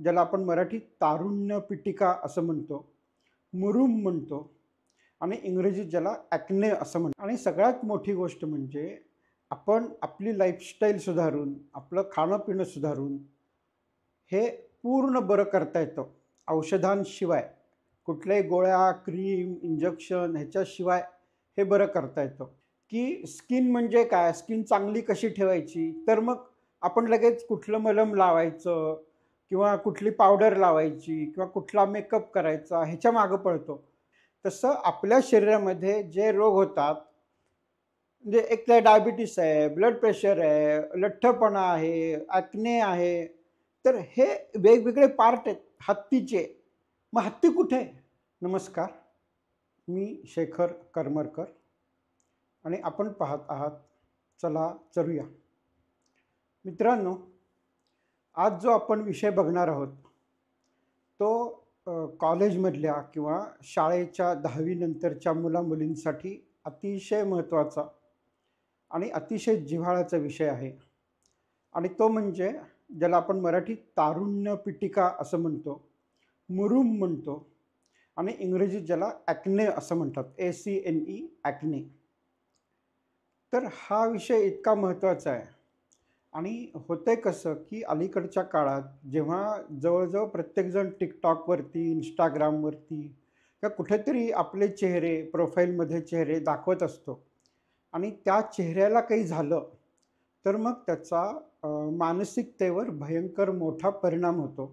ज्याला आपण मराठीत तारुण्य पिटिका असं म्हणतो, मुरूम म्हणतो आणि इंग्रजीत ज्याला ॲक्ने असं म्हणतो. आणि सगळ्यात मोठी गोष्ट म्हणजे आपण आपली लाईफस्टाईल सुधारून, आपलं खाणं-पिणं सुधारून हे पूर्ण बरं करता येतं. औषधांशिवाय, कुठल्याही गोळ्या, क्रीम, इंजेक्शन ह्याच्याशिवाय हे बरं करता येतं. की स्किन म्हणजे काय? स्किन चांगली कशी ठेवायची? तर मग आपण लगेच कुठलं मलम लावायचं किंवा कुठली पावडर लावायची किंवा कुठला मेकअप करायचा ह्याच्या मागे पळतो. तसं आपल्या शरीरामध्ये जे रोग होतात, म्हणजे एक तर डायबिटीस आहे, ब्लड प्रेशर आहे, लठ्ठपणा आहे, ॲक्ने आहे. तर हे वेगवेगळे पार्ट आहेत हत्तीचे. मग हत्ती कुठे आहे? नमस्कार, मी शेखर करमरकर आणि आपण पाहत आहात चला चलूया. मित्रांनो, आज जो आपण विषय बघणार आहोत तो कॉलेजमधल्या किंवा शाळेच्या 10वी नंतरच्या मुला-मुलींसाठी अतिशय महत्त्वाचा आणि अतिशय जिव्हाळ्याचा विषय आहे. आणि तो म्हणजे ज्याला आपण मराठीत तारुण्य पिटिका असं म्हणतो, मुरूम म्हणतो आणि इंग्रजीत ज्याला ॲक्ने असं म्हणतात, ACNE ॲक्ने. तर हा विषय इतका महत्त्वाचा आहे. आणि होतंय कसं, की अलीकडच्या काळात जेव्हा जवळ-जवळ प्रत्येकजण TikTokवरती, Instagramवरती किंवा कुठेतरी आपले चेहरे, प्रोफाईलमध्ये चेहरे दाखवत असतो आणि त्या चेहऱ्याला काही झालं, तर मग त्याचा मानसिकतेवर भयंकर मोठा परिणाम होतो.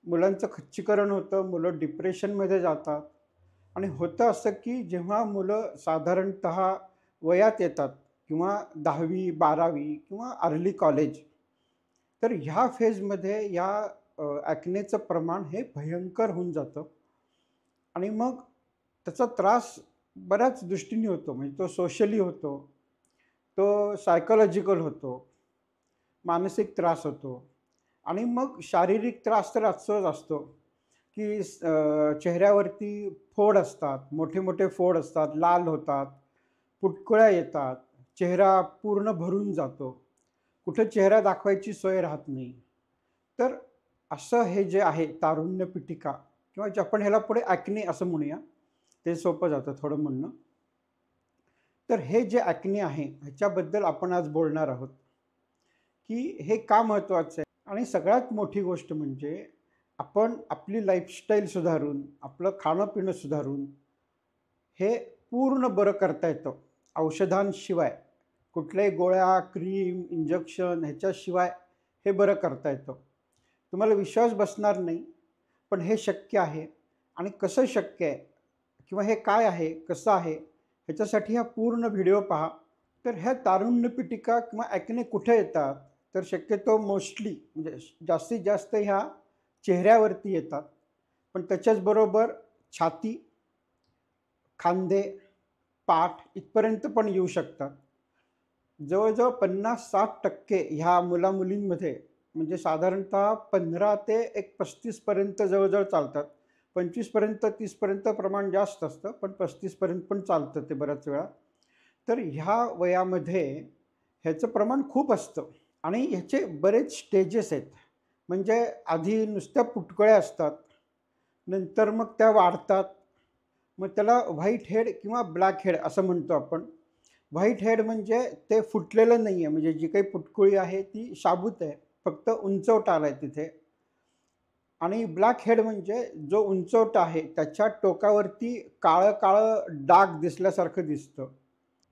मुलांचं खच्चीकरण होतं, मुलं डिप्रेशनमध्ये जातात आणि होतं असं, की जेव्हा मुलं साधारणतः वयात येतात किंवा 10वी, 12वी किंवा अर्ली कॉलेज, तर ह्या फेजमध्ये या ॲक्नेचं प्रमाण हे भयंकर होऊन जातं आणि मग त्याचा त्रास बऱ्याच दृष्टीने होतो. म्हणजे तो सोशली होतो, तो सायकॉलॉजिकल होतो, मानसिक त्रास होतो आणि मग शारीरिक त्रास तर असतोच असतो, की चेहऱ्यावरती फोड असतात, मोठे-मोठे फोड असतात, लाल होतात, पुटकुळ्या येतात, चेहरा पूर्ण भरून जातो. कुठे चेहरा दाखवायची सोय राहत नाही. तर असं हे जे आहे तारुण्य पिटिका किंवा जे आपण ह्याला पुढे ॲक्ने असं म्हणूया, ते सोपं जातं थोडं म्हणणं. तर हे जे ॲक्ने आहे ह्याच्याबद्दल आपण आज बोलणार आहोत, की हे का महत्त्वाचं आहे? आणि सगळ्यात मोठी गोष्ट म्हणजे आपण आपली लाईफस्टाईल सुधारून, आपलं खाणं-पिणं सुधारून हे पूर्ण बरं करता येतं. औषधांशिवाय, कुठल्याही गोळ्या, क्रीम, इंजेक्शन ह्याच्याशिवाय हे बरं करता येतं. तुम्हाला विश्वास बसणार नाही, पण हे शक्य आहे. आणि कसं शक्य आहे किंवा हे काय आहे, कसं आहे, ह्याच्यासाठी हा पूर्ण व्हिडिओ पहा. तर ह्या तारुण्य पिटिका किंवा ॲक्ने कुठे येतात? तर शक्यतो मोस्टली म्हणजे जास्तीत जास्त ह्या चेहऱ्यावरती येतात. पण त्याच्याचबरोबर छाती, खांदे, पाठ इथपर्यंत पण येऊ शकतात. जवळ-जवळ 50-60% ह्या मुला-मुलींमध्ये म्हणजे साधारणतः 15 ते एक 35 पर्यंत जवळ-जवळ चालतात. 25 पर्यंत 30 पर्यंत प्रमाण जास्त असतं, पण 35 पर्यंत पण चालतं ते बऱ्याच वेळा. तर ह्या वयामध्ये ह्याचं प्रमाण खूप असतं आणि ह्याचे बरेच स्टेजेस आहेत. म्हणजे आधी नुसत्या पुटकळ्या असतात, नंतर मग त्या वाढतात. मग त्याला व्हाईट हेड किंवा ब्लॅक हेड असं म्हणतो आपण. व्हाईट हेड म्हणजे ते फुटलेलं नाही आहे, म्हणजे जी काही पुटकुळी आहे ती शाबूत आहे, फक्त उंचवटा आला आहे तिथे. आणि ब्लॅक हेड म्हणजे जो उंचवटा आहे त्याच्या टोकावरती काळं-काळं डाग दिसल्यासारखं दिसतं.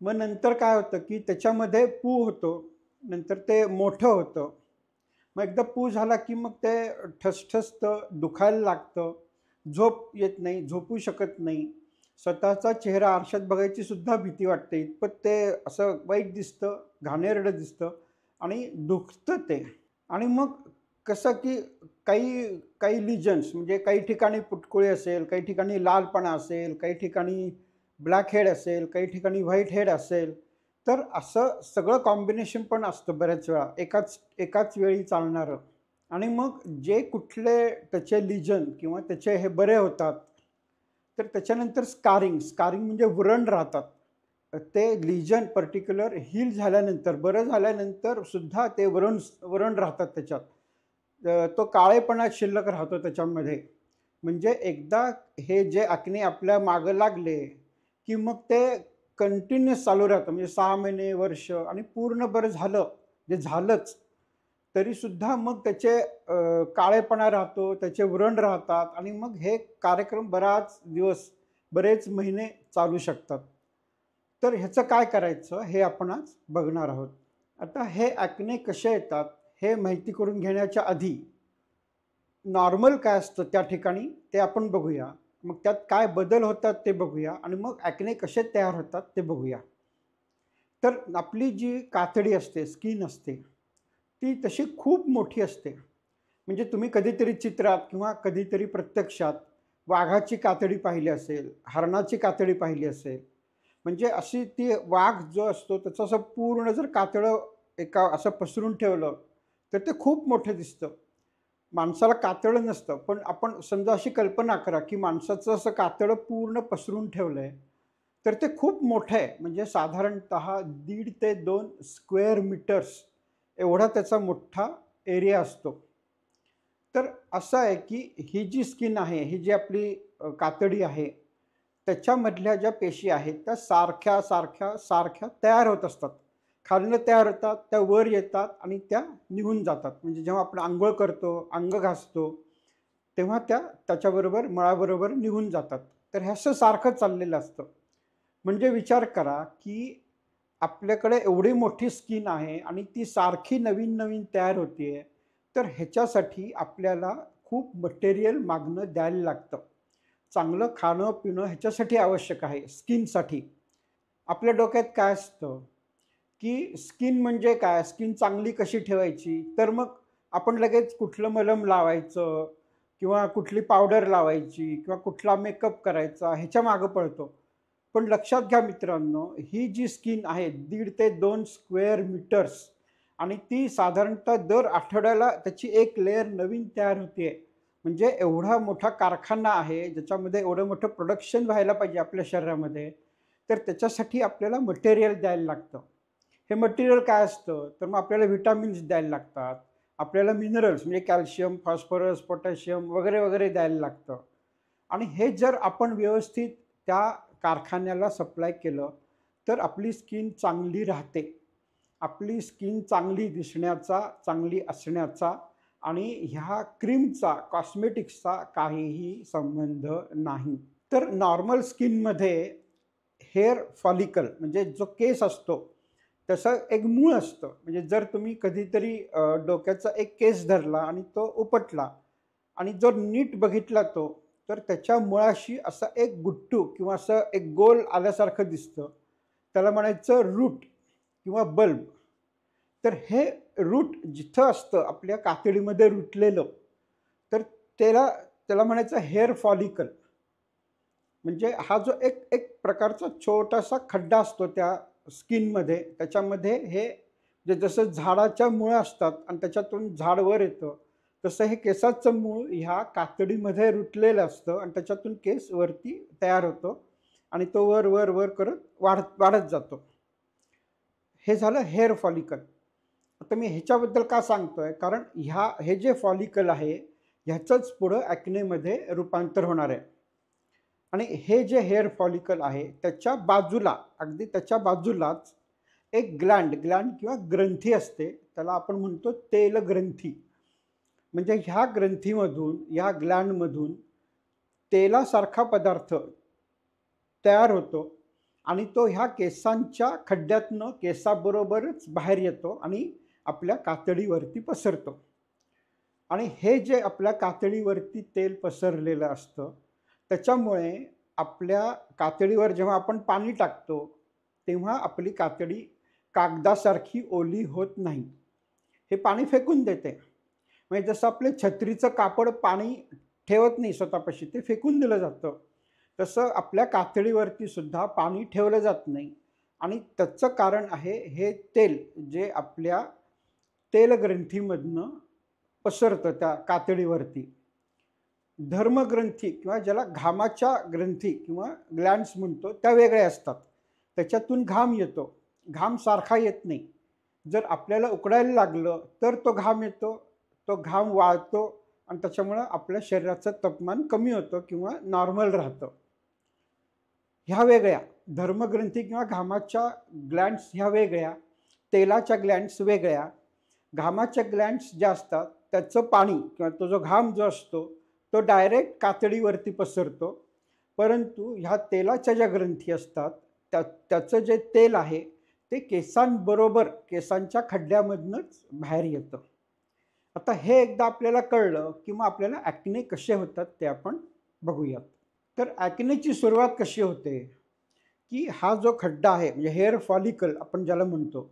मग नंतर काय होतं, की त्याच्यामध्ये पू होतो, नंतर ते मोठं होतं. मग एकदा पू झाला, की मग ते ठसठसतं, दुखायला लागतं, झोप येत नाही, झोपू शकत नाही. स्वतःचा चेहरा आरशात बघायची सुद्धा भीती वाटते. इतपत ते असं वाईट दिसतं, घाणेरडं दिसतं आणि दुखतं ते. आणि मग कसं, की काही काही लिजन्स म्हणजे काही ठिकाणी पुटकुळी असेल, काही ठिकाणी लालपणा असेल, काही ठिकाणी ब्लॅक हेड असेल, काही ठिकाणी व्हाईट हेड असेल. तर असं सगळं कॉम्बिनेशन पण असतं बऱ्याच वेळा एकाच एकाच वेळी चालणारं. आणि मग जे कुठले त्याचे लिजन किंवा त्याचे हे बरे होतात, तर त्याच्यानंतर स्कारिंग, स्कारिंग म्हणजे व्रण राहतात. ते लिजन पर्टिक्युलर हील झाल्यानंतर, बरं झाल्यानंतर सुद्धा ते व्रण व्रण राहतात त्याच्यात. तो काळेपणा शिल्लक राहतो त्याच्यामध्ये. म्हणजे एकदा हे जे ॲक्ने आपल्या मागं लागले, की मग ते कंटिन्यूअस चालू राहतं. म्हणजे 6 महिने, वर्ष आणि पूर्ण बरं झालं, जे झालंच, तरीसुद्धा मग त्याचे काळेपणा राहतो, त्याचे व्रण राहतात आणि मग हे कार्यक्रम बराच दिवस, बरेच महिने चालू शकतात. तर ह्याचं काय करायचं हे आपण आज बघणार आहोत. आता हे ॲक्ने कसे येतात हे माहिती करून घेण्याच्या आधी नॉर्मल काय असतं त्या ठिकाणी ते आपण बघूया. मग त्यात काय बदल होतात ते बघूया आणि मग ॲक्ने कसे तयार होतात ते बघूया. तर आपली जी कातडी असते, स्किन असते, ती तशी खूप मोठी असते. म्हणजे तुम्ही कधीतरी चित्रात किंवा कधीतरी प्रत्यक्षात वाघाची कातडी पाहिली असेल, हरणाची कातडी पाहिली असेल. म्हणजे अशी ती वाघ जो असतो त्याचं असं पूर्ण जर कातडं एका असं पसरून ठेवलं, तर ते खूप मोठं दिसतं. माणसाला कातडं नसतं, पण आपण समजा अशी कल्पना करा, की माणसाचं असं कातडं पूर्ण पसरून ठेवलंय, तर ते खूप मोठं आहे. म्हणजे साधारणतः 1.5 ते 2 स्क्वेअर मीटर्स एवढा त्याचा मोठा एरिया असतो. तर असं आहे, की ही जी स्किन आहे, ही जी आपली कातडी आहे, त्याच्यामधल्या ज्या पेशी आहेत, त्या सारख्या तयार होत असतात. खालनं तयार होतात, त्या वर येतात आणि त्या निघून जातात. म्हणजे जेव्हा आपण अंघोळ करतो, अंग घासतो, तेव्हा त्या त्याच्याबरोबर मळाबरोबर निघून जातात. तर हे असं सारखं चाललेलं असतं. म्हणजे विचार करा, की आपल्याकडे एवढी मोठी स्किन आहे आणि ती सारखी नवीन-नवीन तयार होतीये. तर ह्याच्यासाठी आपल्याला खूप मटेरियल मागनं द्यायला लागतं. चांगलं खाणं-पिणं ह्याच्यासाठी आवश्यक आहे स्किनसाठी. आपल्या डोक्यात काय असतं, की स्किन म्हणजे काय? स्किन चांगली कशी ठेवायची? तर मग आपण लगेच कुठलं मलम लावायचं किंवा कुठली पावडर लावायची किंवा कुठला मेकअप करायचा ह्याच्या मागं पळतो. पण लक्षात घ्या मित्रांनो, ही जी स्किन आहे 1.5 ते 2 स्क्वेअर मीटर्स आणि ती साधारणतः दर आठवड्याला त्याची एक लेयर नवीन तयार होतीये. म्हणजे एवढा मोठा कारखाना आहे, ज्याच्यामध्ये एवढं मोठं प्रोडक्शन व्हायला पाहिजे आपल्या शरीरामध्ये, तर त्याच्यासाठी आपल्याला मटेरियल द्यायला लागतं. हे मटेरियल काय असतं? तर मग आपल्याला व्हिटॅमिन्स द्यायला लागतात. आपल्याला मिनरल्स म्हणजे कॅल्शियम, फॉस्फरस, पोटॅशियम वगैरे, वगैरे द्यायला लागतं. आणि हे जर आपण व्यवस्थित त्या कारखान्याला सप्लाय केलं, तर आपली स्किन चांगली राहते. आपली स्किन चांगली दिसण्याचा, चांगली असण्याचा आणि ह्या क्रीमचा, कॉस्मेटिक्सचा काहीही संबंध नाही. तर नॉर्मल स्किनमध्ये हेअर फॉलिकल म्हणजे जो केस असतो, तसं एक मूळ असतं. म्हणजे जर तुम्ही कधीतरी डोक्याचा एक केस धरला आणि तो उपटला आणि जर नीट बघितला तो, तर त्याच्या मुळाशी असा एक गुट्टू किंवा असं एक गोल आल्यासारखं दिसतं. त्याला म्हणायचं रूट किंवा बल्ब. तर हे रूट जिथं असतं आपल्या कातडीमध्ये रुतलेलं, तर त्याला त्याला म्हणायचं हेअर फॉलिकल. म्हणजे हा जो एक एक प्रकारचा छोटासा खड्डा असतो त्या स्किनमध्ये, त्याच्यामध्ये हे जे जसं झाडाच्या मुळं असतात आणि त्याच्यातून झाड वर येतं, तसं हे केसाचं मूळ ह्या कातडीमध्ये रुतलेलं असतं आणि त्याच्यातून केस वरती तयार होतो आणि तो वर, वर, वर करत वाढत वाढत जातो. हे झालं हेअर फॉलिकल. आता मी ह्याच्याबद्दल का सांगतोय? कारण हे जे फॉलिकल आहे, ह्याचंच पुढं ॲक्नेमध्ये रूपांतर होणार आहे. आणि हे जे हेअर फॉलिकल आहे त्याच्या बाजूला, अगदी त्याच्या बाजूलाच एक ग्लँड किंवा ग्रंथी असते. त्याला आपण म्हणतो तेलग्रंथी. म्हणजे ह्या ग्रंथीमधून, ह्या ग्लँडमधून तेलासारखा पदार्थ तयार होतो आणि तो ह्या केसांच्या खड्ड्यातनं केसाबरोबरच बाहेर येतो आणि आपल्या कातडीवरती पसरतो. आणि हे जे आपल्या कातडीवरती तेल पसरलेलं असतं, त्याच्यामुळे आपल्या कातडीवर जेव्हा आपण पाणी टाकतो, तेव्हा आपली कातडी कागदासारखी ओली होत नाही. हे पाणी फेकून देते. म्हणजे जसं आपले छत्रीचं कापड पाणी ठेवत नाही स्वतःपाशी, ते फेकून दिलं जातं. तसं आपल्या कातडीवरती सुद्धा पाणी ठेवलं जात नाही आणि त्याचं कारण आहे हे तेल जे आपल्या तेलग्रंथीमधनं पसरतं त्या कातडीवरती. धर्मग्रंथी किंवा ज्याला घामाच्या ग्रंथी किंवा ग्लँड्स म्हणतो त्या वेगळ्या असतात. त्याच्यातून घाम येतो. घाम सारखा येत नाही. जर आपल्याला उकडायला लागलं तर तो घाम येतो. तो घाम वाळतो आणि त्याच्यामुळं आपल्या शरीराचं तापमान कमी होतं किंवा नॉर्मल राहतं. ह्या वेगळ्या, धर्मग्रंथी किंवा घामाच्या ग्लँड्स ह्या वेगळ्या, तेलाच्या ग्लँड्स वेगळ्या. घामाच्या ग्लँड्स ज्या असतात त्याचं पाणी किंवा तो जो घाम जो असतो तो डायरेक्ट कातडीवरती पसरतो. परंतु ह्या तेलाच्या ज्या ग्रंथी असतात त्याचं जे तेल आहे ते केसांबरोबर केसांच्या खड्ड्यामधनंच बाहेर येतं. आता हे एकदा आपल्याला कळलं की मग आपल्याला ॲक्ने कसे होतात ते आपण बघूयात. तर ॲक्नेची सुरुवात कशी होते, की हा जो खड्डा आहे म्हणजे हेअर फॉलिकल आपण ज्याला म्हणतो,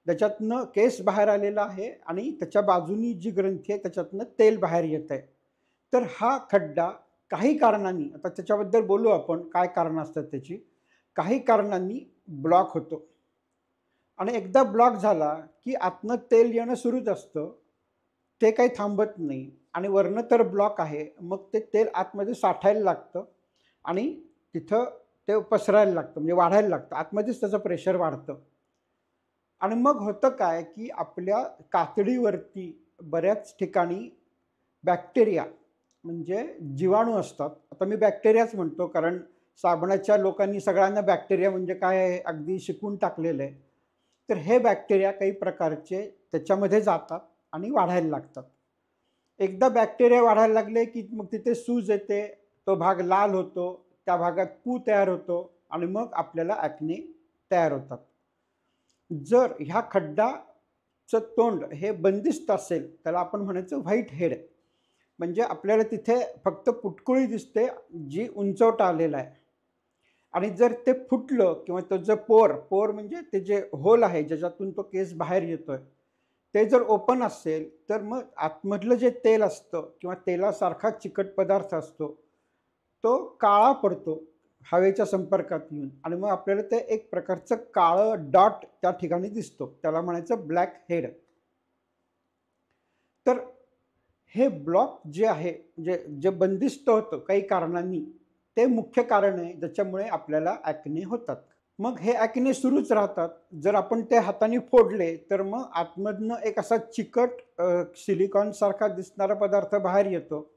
त्याच्यातनं केस बाहेर आलेला आहे आणि त्याच्या बाजूनी जी ग्रंथी आहे त्याच्यातनं तेल बाहेर येत आहे. तर हा खड्डा काही कारणांनी, आता त्याच्याबद्दल बोलू आपण काय कारणं असतात त्याची, काही कारणांनी ब्लॉक होतो आणि एकदा ब्लॉक झाला की आतनं तेल येणं सुरूच असतं. ते काही थांबत नाही आणि वरनं तर ब्लॉक आहे, मग ते तेल आतमध्ये साठायला लागतं आणि तिथं ते पसरायला लागतं म्हणजे वाढायला लागतं. आतमध्येच त्याचं प्रेशर वाढतं. आणि मग होतं काय, की आपल्या कातडीवरती बऱ्याच ठिकाणी बॅक्टेरिया म्हणजे जीवाणू असतात. आता मी बॅक्टेरियाच म्हणतो कारण साबणाच्या लोकांनी सगळ्यांना बॅक्टेरिया म्हणजे काय आहे अगदी शिकवून टाकलेलं आहे. तर हे बॅक्टेरिया काही प्रकारचे त्याच्यामध्ये जातात आणि वाढायला लागतात. एकदा बॅक्टेरिया वाढायला लागले, की मग तिथे सूज येते, तो भाग लाल होतो, त्या भागात पू तयार होतो आणि मग आपल्याला ॲक्ने तयार होतात. जर ह्या खड्डाचं तोंड हे बंदिस्त असेल, त्याला आपण म्हणायचं व्हाईट हेड. म्हणजे आपल्याला तिथे फक्त पुटकुळी दिसते, जी उंचवटा आलेला आहे. आणि जर ते फुटलं किंवा त्याचं पोर म्हणजे ते जे होल आहे ज्याच्यातून तो केस बाहेर येतोय, ते जर ओपन असेल, तर मग आतमधलं जे तेल असतं किंवा तेलासारखा चिकट पदार्थ असतो, तो काळा पडतो हवेच्या संपर्कात येऊन आणि मग आपल्याला ते एक प्रकारचं काळं डॉट त्या ठिकाणी दिसतो. त्याला म्हणायचं ब्लॅक हेड. तर हे ब्लॉक जे आहे, जे बंदिस्त होतं काही कारणांनी, ते मुख्य कारण आहे ज्याच्यामुळे आपल्याला ॲक्ने होतात. मग हे ॲक्ने सुरूच राहतात. जर आपण ते हाताने फोडले, तर मग आतमधनं एक असा चिकट सिलिकॉनसारखा दिसणारा पदार्थ बाहेर येतो.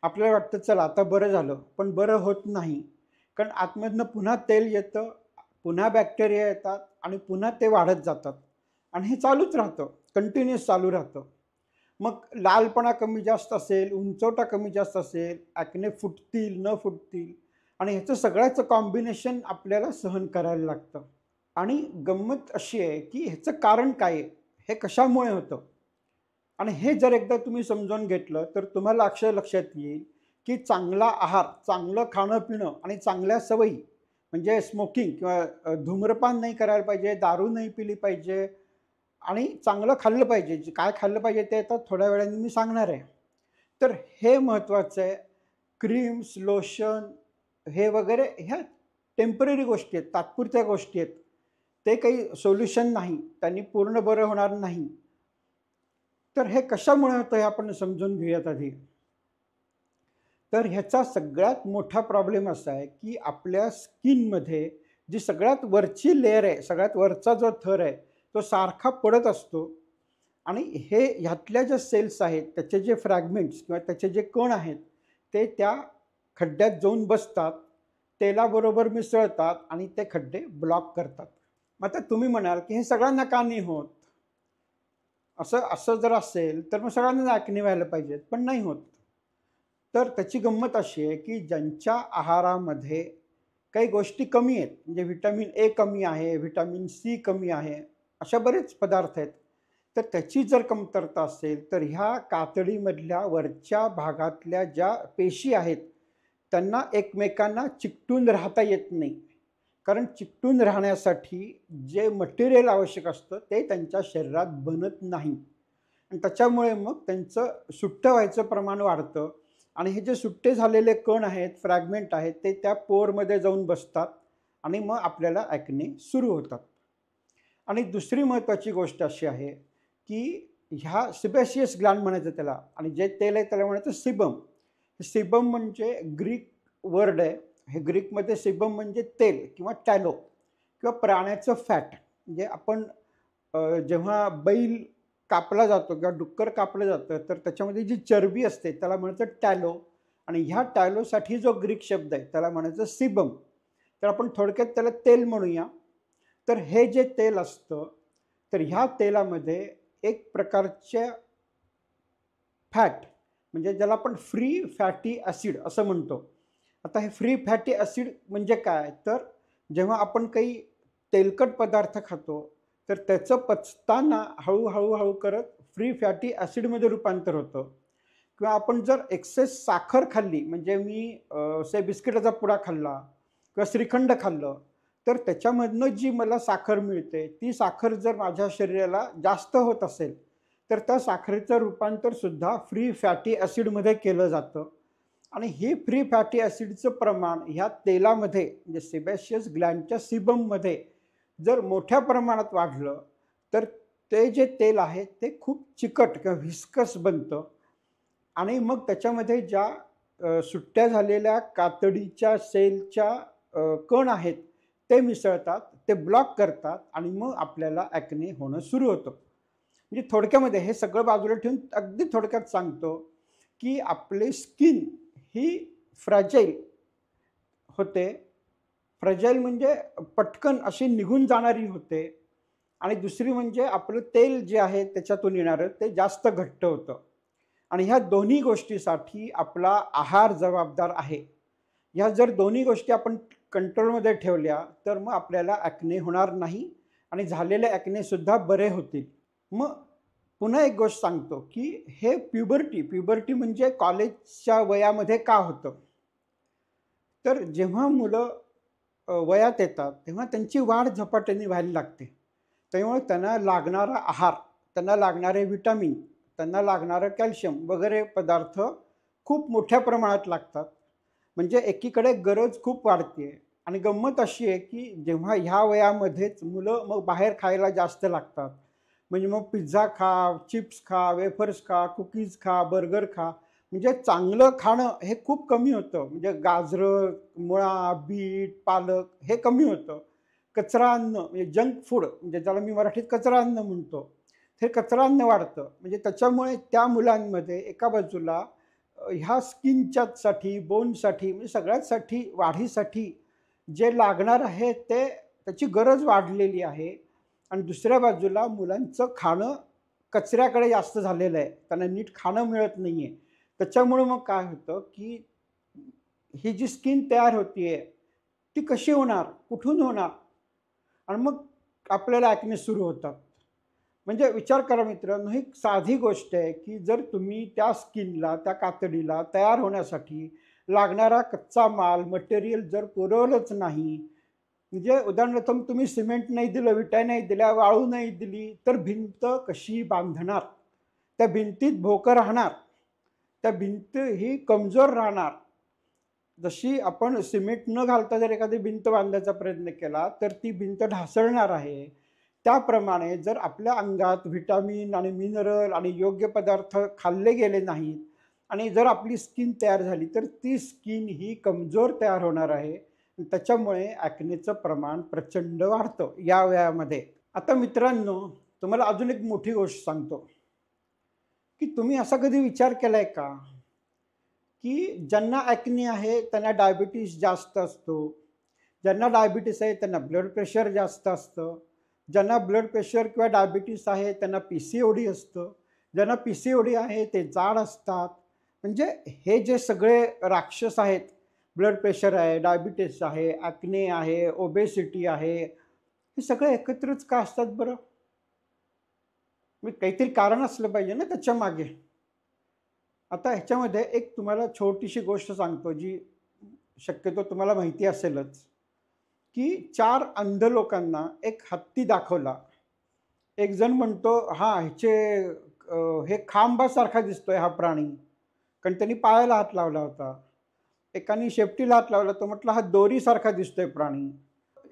आपल्याला वाटतं चला आता बरं झालं, पण बरं होत नाही. कारण आतमधनं पुन्हा तेल येतं, पुन्हा बॅक्टेरिया येतात आणि पुन्हा ते वाढत जातात आणि हे चालूच राहतं, कंटिन्यूअस चालू राहतं. मग लालपणा कमी जास्त असेल, उंचवटा कमी जास्त असेल, ॲक्ने फुटतील, न फुटतील आणि ह्याचं सगळ्याचं कॉम्बिनेशन आपल्याला सहन करायला लागतं. आणि गंमत अशी आहे, की ह्याचं कारण काय आहे? हे कशामुळे होतं? आणि हे जर एकदा तुम्ही समजून घेतलं, तर तुम्हाला अक्षर लक्षात येईल, की चांगला आहार, चांगलं खाणं-पिणं आणि चांगल्या सवयी म्हणजे स्मोकिंग किंवा धूम्रपान नाही करायला पाहिजे, दारू नाही पिली पाहिजे आणि चांगलं खाल्लं पाहिजे. जे काय खाल्लं पाहिजे ते आता थोड्या वेळाने मी सांगणार आहे. तर हे महत्त्वाचं आहे. क्रीम्स, लोशन हे वगैरे ह्या टेम्पररी गोष्टी आहेत, तात्पुरत्या गोष्टी आहेत. ते काही सोल्युशन नाही. त्यांनी पूर्ण बरं होणार नाही. तर हे कशामुळे होतं हे आपण समजून घेऊयात आधी. तर ह्याचा सगळ्यात मोठा प्रॉब्लेम असा आहे, की आपल्या स्किनमध्ये जी सगळ्यात वरची लेयर आहे, सगळ्यात वरचा जो थर आहे, तो सारखा पडत असतो आणि हे ह्यातल्या ज्या सेल्स आहेत, त्याचे जे फ्रॅगमेंट्स किंवा त्याचे जे कण आहेत, ते त्या खड्ड्यात जाऊन बसतात, तेलाबरोबर मिसळतात आणि ते खड्डे ब्लॉक करतात. मग आता तुम्ही म्हणाल, की हे सगळ्यांना का नाही होत? असं असं जर असेल, तर मग सगळ्यांनाच ॲक्ने व्हायला पाहिजेत, पण नाही होत. तर त्याची गंमत अशी आहे, की ज्यांच्या आहारामध्ये काही गोष्टी कमी आहेत, म्हणजे व्हिटॅमिन ए कमी आहे, व्हिटॅमिन सी कमी आहे, अशा बरेच पदार्थ आहेत. तर त्याची जर कमतरता असेल, तर ह्या कातडीमधल्या वरच्या भागातल्या ज्या पेशी आहेत, त्यांना एकमेकांना चिकटून राहता येत नाही. कारण चिकटून राहण्यासाठी जे मटेरियल आवश्यक असतं, ते त्यांच्या शरीरात बनत नाही आणि त्याच्यामुळे मग त्यांचं सुट्टं व्हायचं प्रमाण वाढतं आणि हे जे सुट्टे झालेले कण आहेत, फ्रॅगमेंट आहेत, ते त्या पोरमध्ये जाऊन बसतात आणि मग आपल्याला ॲक्ने सुरू होतात. आणि दुसरी महत्त्वाची गोष्ट अशी आहे, की ह्या सिबॅशियस ग्लॅंड म्हणायचं त्याला आणि जे तेल आहे त्याला म्हणायचं सिबम. सिबम म्हणजे ग्रीक वर्ड आहे. हे ग्रीकमध्ये सिबम म्हणजे तेल किंवा टॅलो किंवा प्राण्याचं फॅट. म्हणजे आपण जेव्हा बैल कापला जातो किंवा डुक्कर कापलं जातं, तर त्याच्यामध्ये जी चरबी असते त्याला म्हणायचं टॅलो. आणि ह्या टॅलोसाठी जो ग्रीक शब्द आहे त्याला म्हणायचं सिबम. तर आपण थोडक्यात त्याला तेल म्हणूया. तर हे जे तेल असतं, तर ह्या तेलामध्ये एक प्रकारच्या फॅट, म्हणजे ज्याला आपण फ्री फॅटी ॲसिड असं म्हणतो. आता हे फ्री फॅटी ॲसिड म्हणजे काय, तर जेव्हा आपण काही तेलकट पदार्थ खातो, तर त्याचं पचताना हळू करत फ्री फॅटी ॲसिडमध्ये रूपांतर होतं. किंवा आपण जर एक्सेस साखर खाल्ली, म्हणजे मी बिस्किटाचा पुडा खाल्ला किंवा श्रीखंड खाल्लं, तर त्याच्यामधनं जी मला साखर मिळते, ती साखर जर माझ्या शरीराला जास्त होत असेल, तर त्या साखरेचं रूपांतर सुद्धा फ्री फॅटी ॲसिडमध्ये केलं जातं. आणि हे फ्री फॅटी ॲसिडचं प्रमाण ह्या तेलामध्ये, म्हणजे सेबॅशियस ग्लॅंडच्या सिबममध्ये जर मोठ्या प्रमाणात वाढलं, तर ते जे तेल आहे ते खूप चिकट किंवा व्हिस्कस बनतं. आणि मग त्याच्यामध्ये ज्या सुट्ट्या झालेल्या कातडीच्या सेलच्या कण आहेत ते मिसळतात, ते ब्लॉक करतात आणि मग आपल्याला ॲक्ने होणं सुरू होतं. म्हणजे थोडक्यामध्ये हे सगळं बाजूला ठेवून अगदी थोडक्यात सांगतो, की आपली स्किन ही फ्रॅजाईल होते. फ्रॅजाईल म्हणजे पटकन अशी निघून जाणारी होते. आणि दुसरी म्हणजे आपलं तेल जे आहे त्याच्यातून येणारं ते जास्त घट्ट होतं. आणि ह्या दोन्ही गोष्टीसाठी आपला आहार जबाबदार आहे. ह्या जर दोन्ही गोष्टी आपण कंट्रोलमध्ये ठेवल्या, तर मग आपल्याला ॲक्ने होणार नाही आणि झालेले ॲक्नेसुद्धा बरे होतील. मग पुन्हा एक गोष्ट सांगतो, की हे प्युबर्टी म्हणजे कॉलेजच्या वयामध्ये का होतं? तर जेव्हा मुलं वयात येतात, तेव्हा त्यांची वाढ झपाट्याने व्हायला लागते. त्यामुळे त्यांना लागणारा आहार, त्यांना लागणारे व्हिटॅमिन, त्यांना लागणारं कॅल्शियम वगैरे पदार्थ खूप मोठ्या प्रमाणात लागतात. म्हणजे एकीकडे गरज खूप वाढते आहे. आणि गंमत अशी आहे, की जेव्हा ह्या वयामध्येच मुलं मग बाहेर खायला जास्त लागतात. म्हणजे मग पिझ्झा खा, चिप्स खा, वेफर्स खा, कुकीज खा, बर्गर खा. म्हणजे चांगलं खाणं हे खूप कमी होतं. म्हणजे गाजरं, मुळा, बीट, पालक हे कमी होतं. कचरा अन्न म्हणजे जंक फूड, म्हणजे ज्याला मी मराठीत कचरा अन्न म्हणतो, हे कचरा अन्न वाढतं. म्हणजे त्याच्यामुळे त्या मुलांमध्ये एका बाजूला ह्या स्किनच्यासाठी, बोनसाठी म्हणजे सगळ्याचसाठी वाढीसाठी जे लागणार आहे ते त्याची गरज वाढलेली आहे. आणि दुसऱ्या बाजूला मुलांचं खाणं कचऱ्याकडे जास्त झालेलं आहे. त्यांना नीट खाणं मिळत नाही आहे. त्याच्यामुळं मग काय होतं, की ही जी स्किन तयार होतीये, ती कशी होणार? कुठून होणार? आणि मग आपल्याला ॲक्ने सुरू होतात. म्हणजे विचार करा मित्रांनो, ही साधी गोष्ट आहे, की जर तुम्ही त्या स्किनला, त्या कातडीला तयार होण्यासाठी लागणारा कच्चा माल, मटेरियल जर पुरवलंच नाही, म्हणजे उदाहरणार्थ तुम्ही सिमेंट नाही दिलं, विटा नाही दिल्या, वाळू नाही दिली, तर भिंत कशी बांधणार? त्या भिंतीत भोकं राहणार. त्या भिंत ही कमजोर राहणार. जशी आपण सिमेंट न घालता जर एखादी भिंत बांधायचा प्रयत्न केला, तर ती भिंत ढासळणार आहे. त्याप्रमाणे जर आपल्या अंगात व्हिटॅमिन आणि मिनरल आणि योग्य पदार्थ खाल्ले गेले नाहीत आणि जर आपली स्किन तयार झाली, तर ती स्किन ही कमजोर तयार होणार आहे. त्याच्यामुळे ॲक्नेचं प्रमाण प्रचंड वाढतं या वयामध्ये. आता मित्रांनो, तुम्हाला अजून एक मोठी गोष्ट सांगतो, की तुम्ही असा कधी विचार केलाय का, की ज्यांना ॲक्ने आहे त्यांना डायबिटीज जास्त असतो. ज्यांना डायबिटीस आहे त्यांना ब्लड प्रेशर जास्त असतं. ज्यांना ब्लड प्रेशर किंवा डायबिटीस आहे त्यांना पी-सी-ओ-डी असतं. ज्यांना पी-सी-ओ-डी आहे ते जाड असतात. म्हणजे हे जे सगळे राक्षस आहेत, ब्लड प्रेशर आहे, डायबिटीस आहे, ॲक्ने आहे, ओबेसिटी आहे, हे सगळे एकत्रच का असतात बरं? काहीतरी कारण असलं पाहिजे ना त्याच्यामागे. आता ह्याच्यामध्ये एक तुम्हाला छोटीशी गोष्ट सांगतो, जी शक्यतो तुम्हाला माहिती असेलच, की 4 अंध लोकांना एक हत्ती दाखवला. एक जण म्हणतो, "हां, हे खांबासारखा दिसतोय हा प्राणी." कारण त्यांनी पायाला हात लावला होता. एकाने शेपटीला हात लावला, तो म्हटला, "हा दोरीसारखा दिसतोय प्राणी."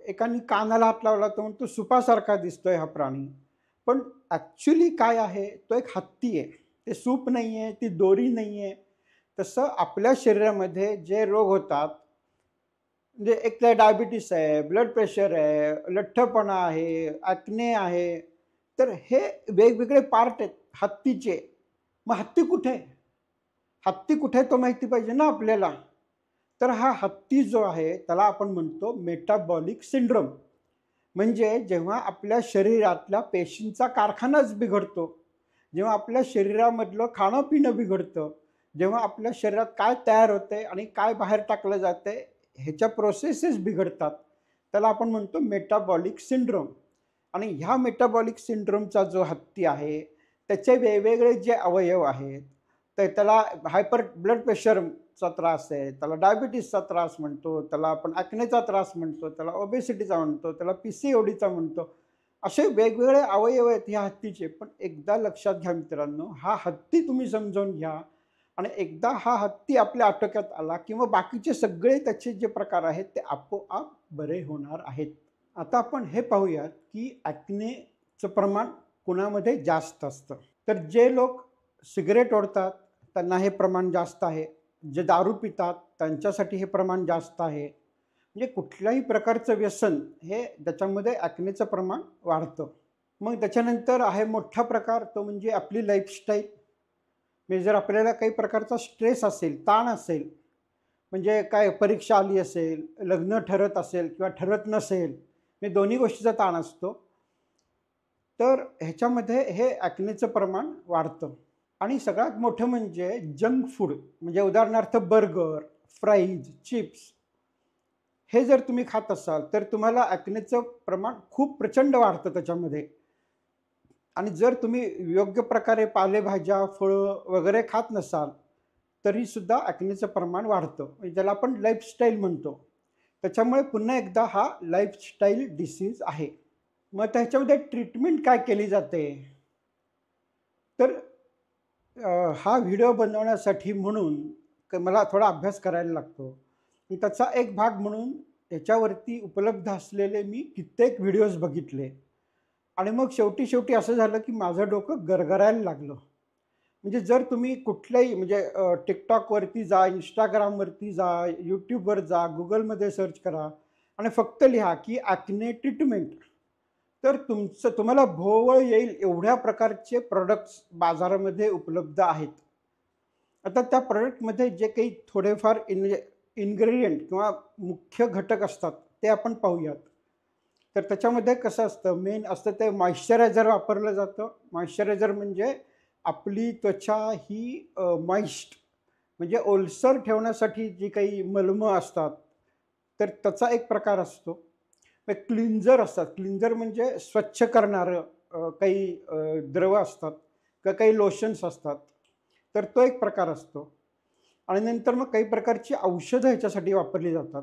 एकाने कानाला हात लावला, तो म्हणतो, "सुपासारखा दिसतोय हा प्राणी." पण ॲक्चुअली काय आहे, तो एक हत्ती आहे. ते सूप नाही आहे, ती दोरी नाही आहे. तसं आपल्या शरीरामध्ये जे रोग होतात, म्हणजे एक तर डायबिटीस आहे, ब्लड प्रेशर आहे, लठ्ठपणा आहे, ॲक्ने आहे. तर हे वेगवेगळे पार्ट आहेत. हत्तीचे. मग हत्ती कुठे आहे? हत्ती कुठे आहे तो माहिती पाहिजे ना आपल्याला. तर हा हत्ती जो आहे त्याला आपण म्हणतो मेटाबॉलिक सिंड्रोम. म्हणजे जेव्हा आपल्या शरीरातल्या पेशींचा कारखानाच बिघडतो, जेव्हा आपल्या शरीरामधलं खाणं-पिणं बिघडतं, जेव्हा आपल्या शरीरात काय तयार होतंय आणि काय बाहेर टाकलं जातंय ह्याच्या प्रोसेसेस बिघडतात. त्याला आपण म्हणतो मेटाबॉलिक सिंड्रोम. आणि ह्या मेटाबॉलिक सिंड्रोमचा जो हत्ती आहे, त्याचे वेगवेगळे जे अवयव आहेत, तर त्याला हायपर ब्लड प्रेशरचा त्रास आहे, त्याला डायबिटीसचा त्रास म्हणतो, त्याला आपण ॲक्नेचा त्रास म्हणतो, त्याला ओबेसिटीचा म्हणतो, त्याला पीसीओडीचा म्हणतो. असे वेगवेगळे अवयव आहेत ह्या हत्तीचे. पण एकदा लक्षात घ्या मित्रांनो, हा हत्ती तुम्ही समजावून घ्या आणि एकदा हा हत्ती आपल्या आटोक्यात आला किंवा बाकीचे सगळे त्याचे जे प्रकार आहेत ते आपोआप बरे होणार आहेत. आता आपण हे पाहूयात की ॲक्नेचं प्रमाण कुणामध्ये जास्त असतं. तर जे लोक सिगारेट ओढतात त्यांना हे प्रमाण जास्त आहे. जे दारू पितात त्यांच्यासाठी हे प्रमाण जास्त आहे. म्हणजे कुठल्याही प्रकारचं व्यसन हे त्याच्यामध्ये ॲक्नेचं प्रमाण वाढतं. मग त्याच्यानंतर आहे मोठा प्रकार, तो म्हणजे आपली लाईफस्टाईल. म्हणजे जर आपल्याला काही प्रकारचा स्ट्रेस असेल, ताण असेल, म्हणजे काय परीक्षा आली असेल, लग्न ठरत असेल किंवा ठरत नसेल, हे दोन्ही गोष्टीचा ताण असतो. तर ह्याच्यामध्ये हे ॲक्नेचं प्रमाण वाढतं. आणि सगळ्यात मोठं म्हणजे जंक फूड. म्हणजे उदाहरणार्थ बर्गर, फ्राईज, चिप्स हे जर तुम्ही खात असाल तर तुम्हाला ॲक्नेचं प्रमाण खूप प्रचंड वाढतं त्याच्यामध्ये. आणि जर तुम्ही योग्य प्रकारे पालेभाज्या, फळं वगैरे खात नसाल तरीसुद्धा ॲक्नेचं प्रमाण वाढतं. म्हणजे ज्याला आपण लाईफस्टाईल म्हणतो. त्याच्यामुळे पुन्हा एकदा हा लाईफस्टाईल डिसीज आहे. मग त्याच्यामध्ये ट्रीटमेंट काय केली जाते? तर हा व्हिडिओ बनवण्यासाठी म्हणून मला थोडा अभ्यास करायला लागतो. आणि त्याचा एक भाग म्हणून याच्यावरती उपलब्ध असलेले मी कित्येक व्हिडिओज बघितले. आणि मग शेवटी असं झालं की माझं डोकं गरगरायला लागलं. म्हणजे जर तुम्ही कुठल्याही म्हणजे TikTokवरती जा, Instagramवरती जा, YouTubeवर जा, Googleमध्ये सर्च करा आणि फक्त लिहा की ॲक्ने ट्रीटमेंट. तर तुम्हाला भोवळ येईल एवढ्या प्रकारचे प्रॉडक्ट्स बाजारामध्ये उपलब्ध आहेत. आता त्या प्रॉडक्टमध्ये जे काही थोडेफार इन्ग्रेडियंट किंवा मुख्य घटक असतात ते आपण पाहूयात. तर त्याच्यामध्ये कसं असतं, मेन असतं ते मॉइश्चरायझर वापरलं जातं. मॉइश्चरायझर म्हणजे आपली त्वचा ही मॉइस्ट म्हणजे ओलसर ठेवण्यासाठी जी काही मलमं असतात, तर त्याचा एक प्रकार असतो. मग क्लिन्झर असतात. क्लिन्झर म्हणजे स्वच्छ करणारं काही द्रव असतात किंवा काही लोशन्स असतात. तर तो एक प्रकार असतो. आणि नंतर मग काही प्रकारची औषधं ह्याच्यासाठी वापरली जातात.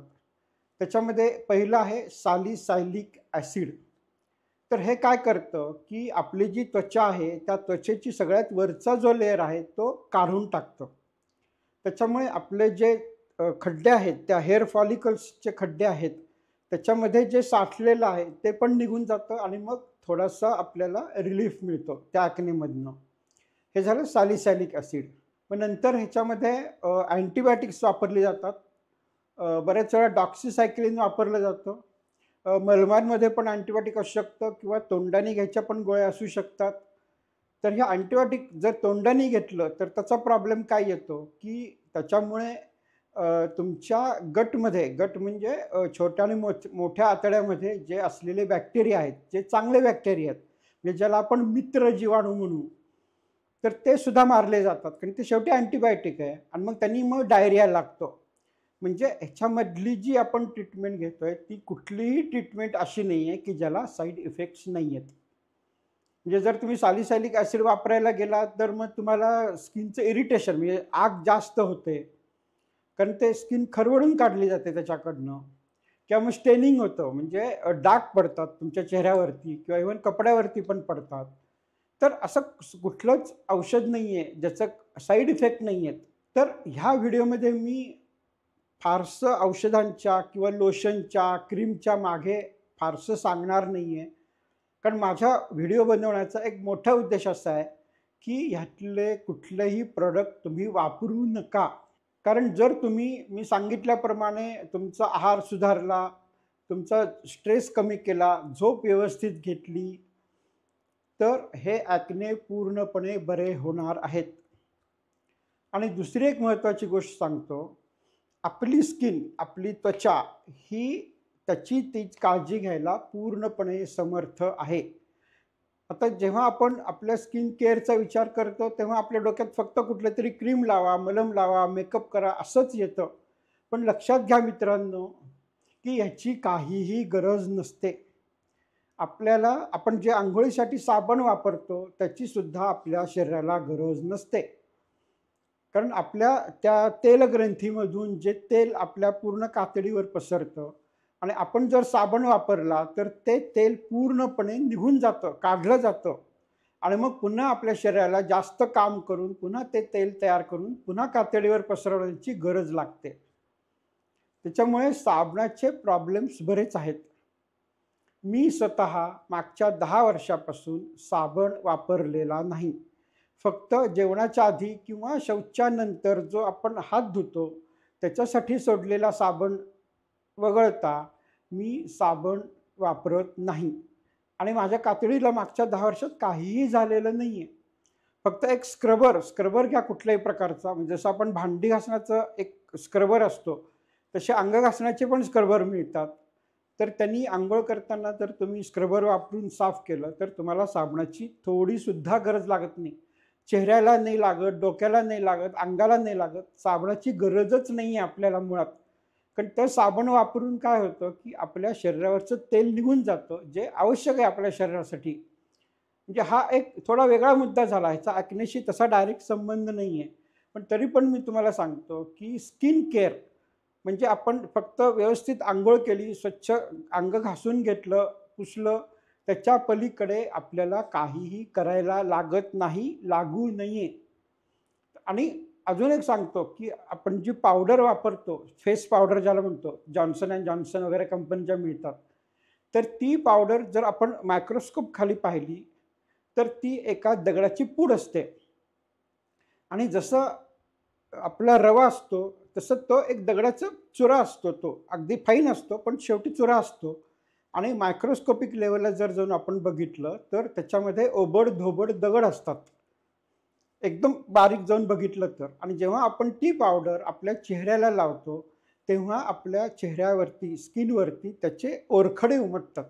त्याच्यामध्ये पहिलं आहे सॅलिसायलिक ॲसिड. तर हे काय करतं की आपली जी त्वचा आहे त्या त्वचेची सगळ्यात वरचा जो लेयर आहे तो काढून टाकतं. त्याच्यामुळे आपले जे खड्डे आहेत, त्या हेअर फॉलिकल्सचे खड्डे आहेत, त्याच्यामध्ये जे साठलेलं आहे ते पण निघून जातं आणि मग थोडासा आपल्याला रिलीफ मिळतो त्या ॲक्नेमधनं. हे झालं सॅलिसायलिक ॲसिड. मग नंतर ह्याच्यामध्ये अँटिबायोटिक्स वापरली जातात. बऱ्याच वेळा डॉक्सिसायक्लिन वापरलं जातं. मलमांमध्ये पण अँटिबायोटिक असू शकतं किंवा तोंडाने घ्यायच्या पण गोळ्या असू शकतात. तर हे अँटिबायोटिक जर तोंडाने घेतलं तर त्याचा प्रॉब्लेम काय येतो की त्याच्यामुळे तुमच्या गट म्हणजे छोट्या आणि मोठ्या आतड्यामध्ये जे असलेले बॅक्टेरिया आहेत, जे चांगले बॅक्टेरिया आहेत, म्हणजे ज्याला आपण मित्र जीवाणू म्हणू, तर ते सुद्धा मारले जातात. कारण ते शेवटी अँटिबायोटिक आहे आणि मग त्यांनी डायरिया लागतो. म्हणजे ह्याच्यामधली जी आपण ट्रीटमेंट घेतोय ती कुठलीही ट्रीटमेंट अशी नाही आहे की ज्याला साईड इफेक्ट्स नाही आहेत. म्हणजे जर तुम्ही सॅलिसायलिक ॲसिड वापरायला गेलात तर मग तुम्हाला स्किनचं इरिटेशन म्हणजे आग जास्त होते. कारण ते स्किन खरवडून काढली जाते त्याच्याकडनं किंवा मग स्टेनिंग होतं. म्हणजे डाग पडतात तुमच्या चेहऱ्यावरती किंवा इव्हन कपड्यावरती पण पडतात. तर असं कुठलंच औषध नाही आहे ज्याचं साईड इफेक्ट नाही आहेत. तर ह्या व्हिडिओमध्ये मी फारसं औषधांच्या किंवा लोशनच्या, क्रीमच्या मागे फारसं सांगणार नाही आहे. कारण माझा व्हिडिओ बनवण्याचा एक मोठा उद्देश असा आहे की ह्यातले कुठलेही प्रॉडक्ट तुम्ही वापरू नका. कारण जर तुम्ही मी सांगितल्याप्रमाणे तुमचा आहार सुधारला, तुमचा स्ट्रेस कमी केला, झोप व्यवस्थित घेतली, तर हे ॲक्ने पूर्णपणे बरे होणार आहेत. आणि दुसरी एक महत्त्वाची गोष्ट सांगतो, आपली स्किन, आपली त्वचा ही त्याची तीच काळजी घ्यायला पूर्णपणे समर्थ आहे. आता जेव्हा आपण आपल्या स्किन केअरचा विचार करतो, तेव्हा आपल्या डोक्यात फक्त कुठलीतरी क्रीम लावा, मलम लावा, मेकअप करा असंच येतं. पण लक्षात घ्या मित्रांनो, की ह्याची काहीही गरज नसते. आपण जे अंघोळीसाठी साबण वापरतो, त्याचीसुद्धा आपल्या शरीराला गरज नसते. कारण आपल्या त्या तेलग्रंथीमधून जे तेल आपल्या पूर्ण कातडीवर पसरतं आणि आपण जर साबण वापरला तर ते तेल पूर्णपणे निघून जातं, काढलं जातं आणि मग पुन्हा आपल्या शरीराला जास्त काम करून पुन्हा ते तेल तयार करून पुन्हा कातडीवर पसरवण्याची गरज लागते. त्याच्यामुळे साबणाचे प्रॉब्लेम्स बरेच आहेत. मी स्वतः मागच्या 10 वर्षापासून साबण वापरलेला नाही. फक्त जेवणाच्या आधी किंवा शौचानंतर जो आपण हात धुतो त्याच्यासाठी सोडलेला साबण वगळता मी साबण वापरत नाही. आणि माझ्या कातडीला मागच्या 10 वर्षात काहीही झालेलं नाही आहे. फक्त एक स्क्रबर घ्या कुठल्याही प्रकारचा, म्हणजे जसं आपण भांडी घासण्याचं एक स्क्रबर असतो, तसे अंग घासण्याचे पण स्क्रबर मिळतात. तर त्यांनी अंघोळ करताना जर तुम्ही स्क्रबर वापरून साफ केलं तर तुम्हाला साबणाची थोडीसुद्धा गरज लागत नाही. चेहऱ्याला नाही लागत, डोक्याला नाही लागत, अंगाला नाही लागत. साबणाची गरजच नाही आहे आपल्याला मुळात. कारण ते साबण वापरून काय होतं, की आपल्या शरीरावरचं तेल निघून जातं, जे आवश्यक आहे आपल्या शरीरासाठी. म्हणजे हा एक थोडा वेगळा मुद्दा झाला. ह्याचा ॲक्नेशी तसा डायरेक्ट संबंध नाही आहे. पण तरी पण मी तुम्हाला सांगतो, की स्किन केअर म्हणजे आपण फक्त व्यवस्थित अंघोळ केली, स्वच्छ अंग घासून घेतलं, पुसलं, त्याच्या पलीकडे आपल्याला काहीही करायला लागत नाही, लागू नये. आणि अजून एक सांगतो, की आपण जी पावडर वापरतो, फेस पावडर ज्याला म्हणतो, जॉन्सन अँड जॉन्सन वगैरे कंपनीच्या मिळतात. तर ती पावडर जर आपण मायक्रोस्कोप खाली पाहिली, तर ती एका दगडाची पूड असते. आणि जसं आपला रवा असतो, तसं तो एक दगडाचा चुरा असतो. तो अगदी फाईन असतो, पण शेवटी चुरा असतो. आणि मायक्रोस्कोपिक लेव्हलला जर जाऊन आपण बघितलं, तर त्याच्यामध्ये ओबड-धोबड दगड असतात. एकदम बारीक जाऊन बघितलं तर. आणि जेव्हा आपण ती पावडर आपल्या चेहऱ्याला लावतो, तेव्हा आपल्या चेहऱ्यावरती, स्किनवरती त्याचे ओरखडे उमटतात.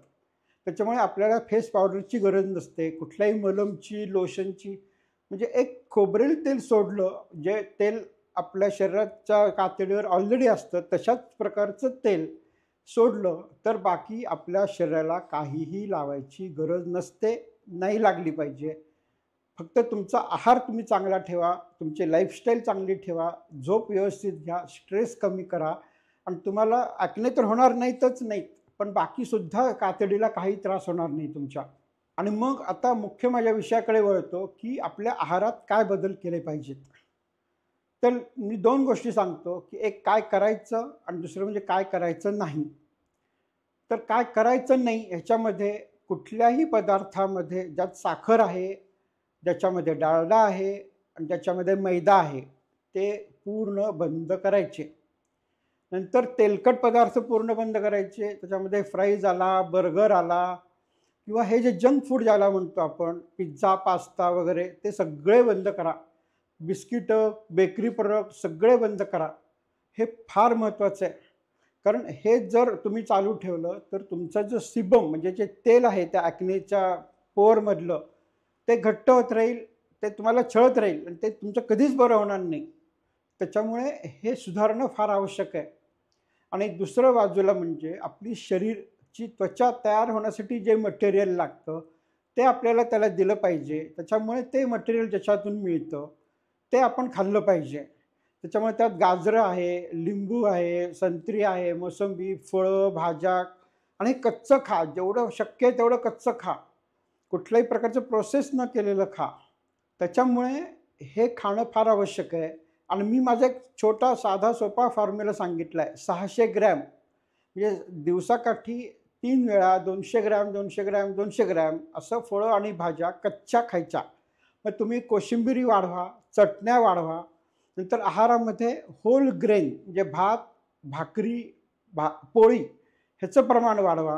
त्याच्यामुळे आपल्याला फेस पावडरची गरज नसते, कुठल्याही मलमची, लोशनची. म्हणजे एक खोबरेल तेल सोडलं, जे तेल आपल्या शरीराच्या कातडीवर ऑलरेडी असतं, तशाच प्रकारचं तेल सोडलं, तर बाकी आपल्या शरीराला काहीही लावायची गरज नसते, नाही लागली पाहिजे. फक्त तुमचा आहार तुम्ही चांगला ठेवा, तुमची लाईफस्टाईल चांगली ठेवा, झोप व्यवस्थित घ्या, स्ट्रेस कमी करा आणि तुम्हाला ॲक्ने तर होणार नाहीतच नाहीत, पण बाकीसुद्धा कातडीला काही त्रास होणार नाही तुमच्या. आणि मग आता मुख्य माझ्या विषयाकडे वळतो, की आपल्या आहारात काय बदल केले पाहिजेत. तर मी 2 गोष्टी सांगतो, की एक काय करायचं आणि दुसरं म्हणजे काय करायचं नाही. तर काय करायचं नाही ह्याच्यामध्ये कुठल्याही पदार्थामध्ये ज्यात साखर आहे, ज्याच्यामध्ये डालडा आहे आणि ज्याच्यामध्ये मैदा आहे, ते पूर्ण बंद करायचे. नंतर तेलकट पदार्थ पूर्ण बंद करायचे. त्याच्यामध्ये फ्राईज आला, बर्गर आला किंवा हे जे जंक फूड ज्याला म्हणतो आपण, पिझ्झा, पास्ता वगैरे ते सगळे बंद करा. बिस्किटं, बेकरी प्रोडक्ट सगळे बंद करा. हे फार महत्त्वाचं आहे. कारण हे जर तुम्ही चालू ठेवलं, तर तुमचं जे सिबम म्हणजे जे तेल आहे त्या ॲक्नेच्या पोअरमधलं, ते घट्ट होत राहील, ते तुम्हाला छळत राहील आणि ते तुमचं कधीच बरं होणार नाही. त्याच्यामुळे हे सुधारणं फार आवश्यक आहे. आणि दुसरं बाजूला म्हणजे आपली शरीरची त्वचा तयार होण्यासाठी जे मटेरियल लागतं, ते आपल्याला त्याला दिलं पाहिजे. त्याच्यामुळे ते मटेरियल ज्याच्यातून मिळतं, ते आपण खाल्लं पाहिजे. त्याच्यामुळे त्यात गाजरं आहे, लिंबू आहे, संत्री आहे, मोसंबी, फळं, भाज्या आणि कच्चं खा. जेवढं शक्य आहे तेवढं कच्चं खा. कुठल्याही प्रकारचं प्रोसेस न केलेलं खा. त्याच्यामुळे हे खाणं फार आवश्यक आहे. आणि मी माझा एक छोटा साधा सोपा फॉर्म्युला सांगितला आहे. 600 ग्रॅम म्हणजे दिवसाकाठी 3 वेळा 200 ग्रॅम, 200 ग्रॅम, 200 ग्रॅम असं फळं आणि भाज्या कच्च्या खायच्या. मग तुम्ही कोशिंबिरी वाढवा, चटण्या वाढवा. नंतर आहारामध्ये होल ग्रेन म्हणजे भात, भाकरी, पोळी ह्याचं प्रमाण वाढवा.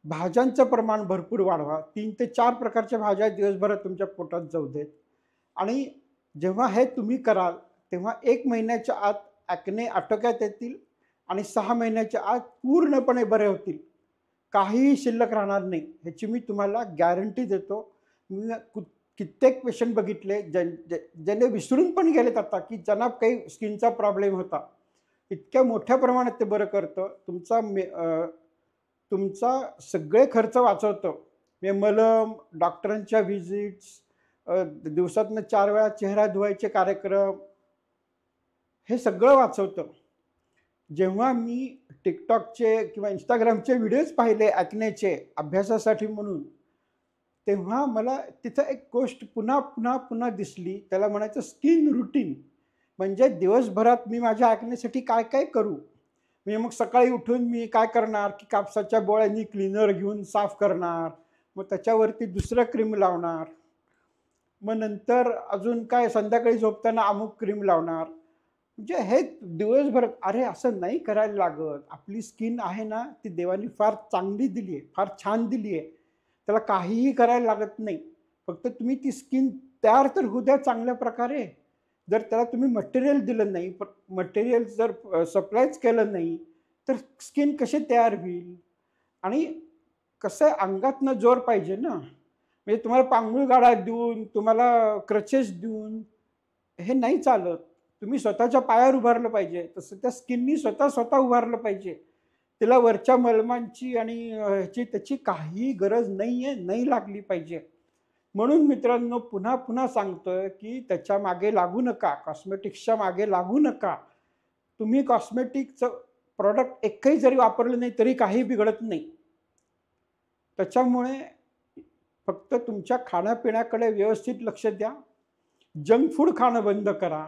भाज्यांचं प्रमाण भरपूर वाढवा. 3 ते 4 प्रकारच्या भाज्या दिवसभरात तुमच्या पोटात जाऊ देत. आणि जेव्हा हे तुम्ही कराल तेव्हा 1 महिन्याच्या आत ॲक्ने आटोक्यात येतील आणि 6 महिन्याच्या आत पूर्णपणे बरे होतील. काहीही शिल्लक राहणार नाही, ह्याची मी तुम्हाला गॅरंटी देतो. मी कित्येक पेशंट बघितले ज्याने विसरून पण गेलेत आता, की ज्यांना काही स्किनचा प्रॉब्लेम होता. इतक्या मोठ्या प्रमाणात ते बरं करतं. तुमचा सगळे खर्च वाचवतं. म्हणजे मलम, डॉक्टरांच्या व्हिजिट्स, दिवसातनं 4 वेळा चेहरा धुवायचे कार्यक्रम, हे सगळं वाचवतं. जेव्हा मी टिकटॉकचे किंवा इंस्टाग्रामचे व्हिडिओज पाहिले ॲक्नेचे अभ्यासासाठी म्हणून, तेव्हा मला तिथं एक गोष्ट पुन्हा पुन्हा पुन्हा दिसली. त्याला म्हणायचं स्किन रुटीन. म्हणजे दिवसभरात मी माझ्या ॲक्नेसाठी काय काय करू. म्हणजे मग सकाळी उठून मी काय करणार, की कापसाच्या बोळ्यांनी क्लीनर घेऊन साफ करणार, मग त्याच्यावरती दुसरं क्रीम लावणार, मग नंतर अजून काय संध्याकाळी झोपताना अमुक क्रीम लावणार. म्हणजे हे दिवसभर, अरे असं नाही करायला लागत. आपली स्किन आहे ना, ती देवाने फार चांगली दिली आहे, फार छान दिली आहे. त्याला काहीही करायला लागत नाही. फक्त तुम्ही ती स्किन तयार तर होऊ द्या चांगल्या प्रकारे. जर त्याला तुम्ही मटेरियल दिलं नाही, मटेरियल जर सप्लायच केलं नाही, तर स्किन कशी तयार होईल. आणि कसं आहे, अंगातनं जोर पाहिजे ना. म्हणजे तुम्हाला पांघरूळ गाडा देऊन, तुम्हाला क्रचेस देऊन हे नाही चालत. तुम्ही स्वतःच्या पायावर उभारलं पाहिजे. तसं त्या स्किननी स्वतः उभारलं पाहिजे. तिला वरच्या मलमांची आणि ह्याची त्याची काही गरज नाही आहे, नाही लागली पाहिजे. म्हणून मित्रांनो, पुन्हा पुन्हा सांगतोय, की त्याच्या मागे लागू नका, कॉस्मेटिक्सच्या मागे लागू नका. तुम्ही कॉस्मेटिकचं प्रॉडक्ट एकही जरी वापरलं नाही तरी काही बिघडत नाही. त्याच्यामुळे फक्त तुमच्या खाण्यापिण्याकडे व्यवस्थित लक्ष द्या. जंक फूड खाणं बंद करा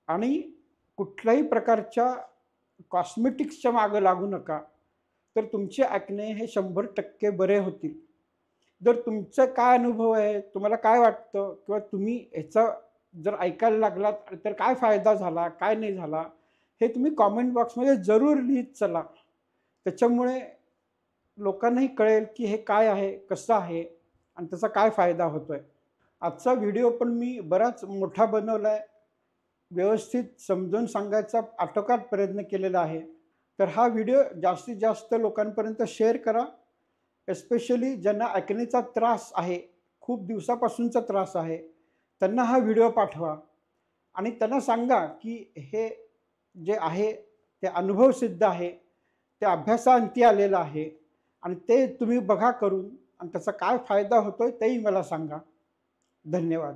आणि कुठल्याही प्रकारच्या कॉस्मेटिक्सच्या मागं लागू नका. तर तुमचे ॲक्ने हे 100% बरे होतील. जर तुमचा काय अनुभव आहे, तुम्हाला काय वाटतं, किंवा तुम्ही ह्याचा जर ऐकायला लागलात तर काय फायदा झाला, काय नाही झाला, हे तुम्ही कॉमेंट बॉक्समध्ये जरूर लिहित चला. त्याच्यामुळे लोकांनाही कळेल की हे काय आहे, कसं आहे आणि त्याचा काय फायदा होतोय. आजचा व्हिडिओ पण मी बराच मोठा बनवला आहे. व्यवस्थित समजून सांगायचा आटोकाट प्रयत्न केलेला आहे. तर हा व्हिडिओ जास्तीत जास्त लोकांपर्यंत शेअर करा. एस्पेशली ज्यांना ॲक्नेचा त्रास आहे, खूप दिवसापासूनचा त्रास आहे, त्यांना हा व्हिडिओ पाठवा आणि त्यांना सांगा की हे जे आहे ते अनुभवसिद्ध आहे, ते अभ्यासाअंती आलेलं आहे आणि ते तुम्ही बघा करून आणि त्याचा काय फायदा होतोय तेही मला सांगा. धन्यवाद.